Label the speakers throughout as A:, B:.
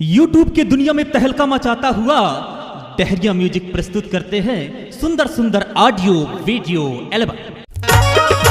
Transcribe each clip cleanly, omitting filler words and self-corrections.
A: YouTube के दुनिया में तहलका मचाता हुआ डहरिया म्यूजिक प्रस्तुत करते हैं सुंदर सुंदर ऑडियो वीडियो एल्बम।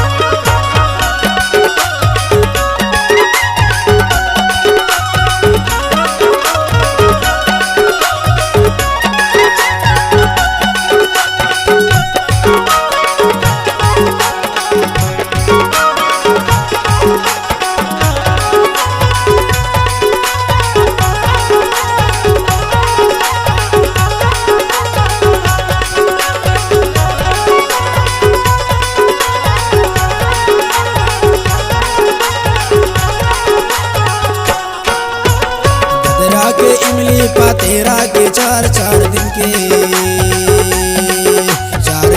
B: के इमली पातेरा के चार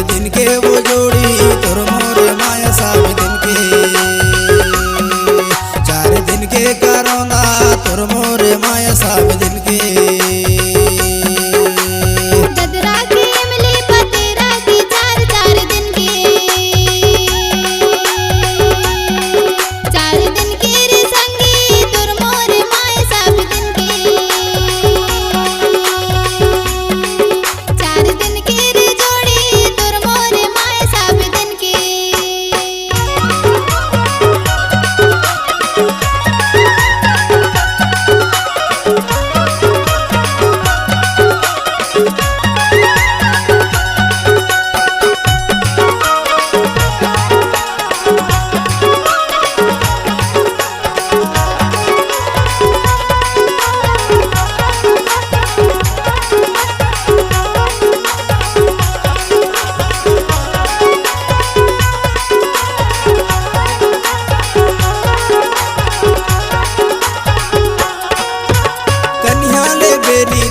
B: दिन के वो जोड़ी तोर मोरे माया साब दिन के 4 दिन के करोना तोर मोरे माया साब दिन के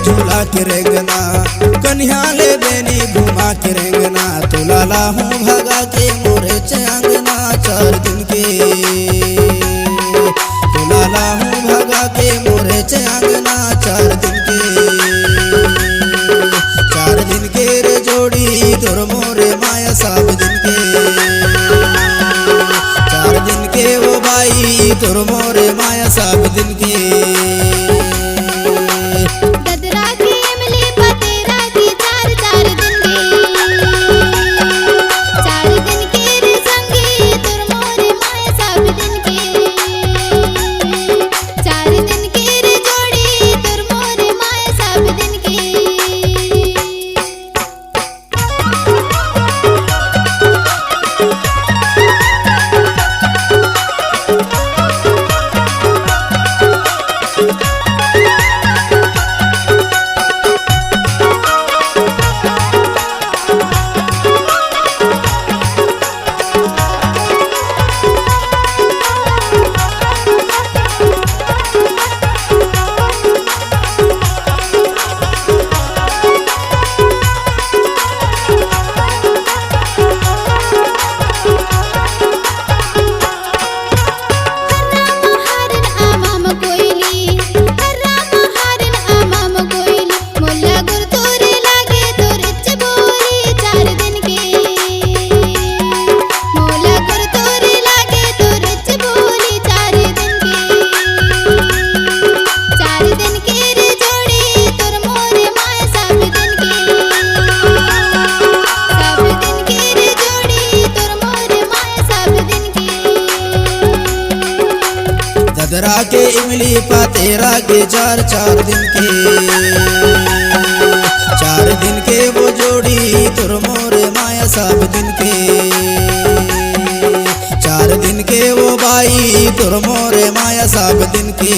B: झूला के रेंगना कन्या ले बेनी घुमा के रेंगना तो लाला हूँ भगा के मोरे चंगना 4 दिन के तो लाला हूँ भगा के मोरे चंगना 4 दिन के रे जोड़ी तोर मोरे माया साब दिन के 4 दिन के वो बाई तोर मोरे माया साब दिन के ददरा के इमली पातेरा के 4 दिन के 4 दिन के वो जोड़ी तोर मोरे माया साब दिन के 4 दिन के वो बाई तोर मोरे माया साब दिन के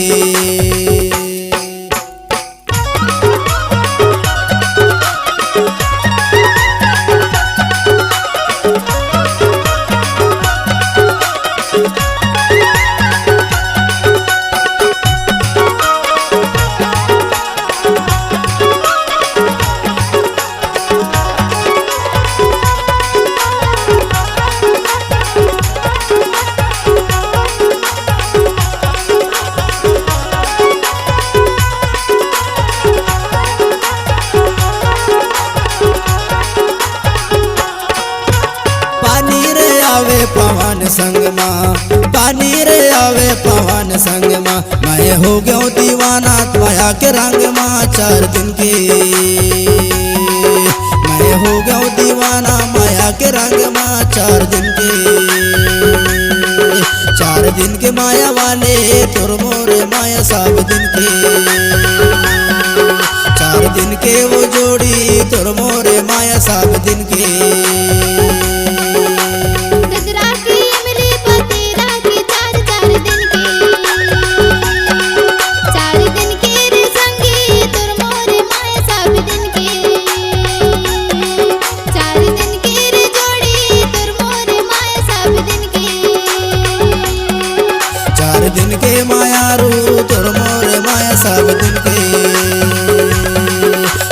B: पवन संग माँ पानी रे आवे पवन संग माँ मैं हो गयो दीवाना दीवाना माया के रंग माँ 4 दिन के। मैं हो गया दीवाना माया के रंग माँ 4 दिन के। 4 दिन के माया वाले तुर मोरे माया सब दिन के। 4 दिन के वो जोड़ी तुर मोरे माया सब दिन के।
C: गजरा की इमली पतेरा की 4 दिन के। 4 दिन के रे संगी तुर मोरे माया सब दिन के। 4 दिन के रे जोड़ी तुर मोरे माया सब दिन के।
B: 4 दिन के माया रू तुर मोरे माया सब दिन के।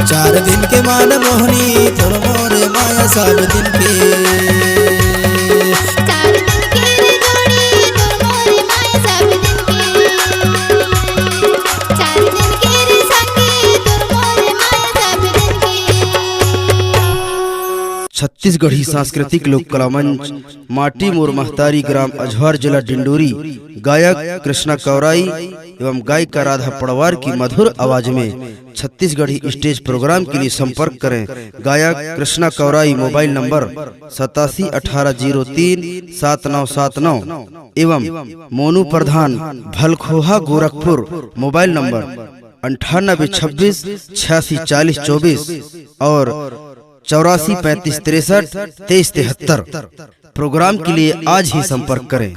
B: 4 दिन के मान मोहनी तुर मोरे माया सब दिन के।
C: 4 दिन के रे जोड़ी तुर मोरे माया सब दिन के। 4 दिन के रे संगी तुर मोरे माया सब दिन के।
D: छत्तीसगढ़ी सांस्कृतिक लोक कला मंच माटी मोर महतारी ग्राम अजहर जिला डिंडोरी गायक कृष्णा कौराई एवं गायिका राधा पड़वार की मधुर आवाज में छत्तीसगढ़ी स्टेज प्रोग्राम के लिए संपर्क करें। गायक कृष्णा कौराई मोबाइल नंबर 8718037979 एवं मोनू प्रधान भलखोहा गोरखपुर मोबाइल नंबर 9826864024 और 8435632373। प्रोग्राम के लिए आज ही संपर्क करें।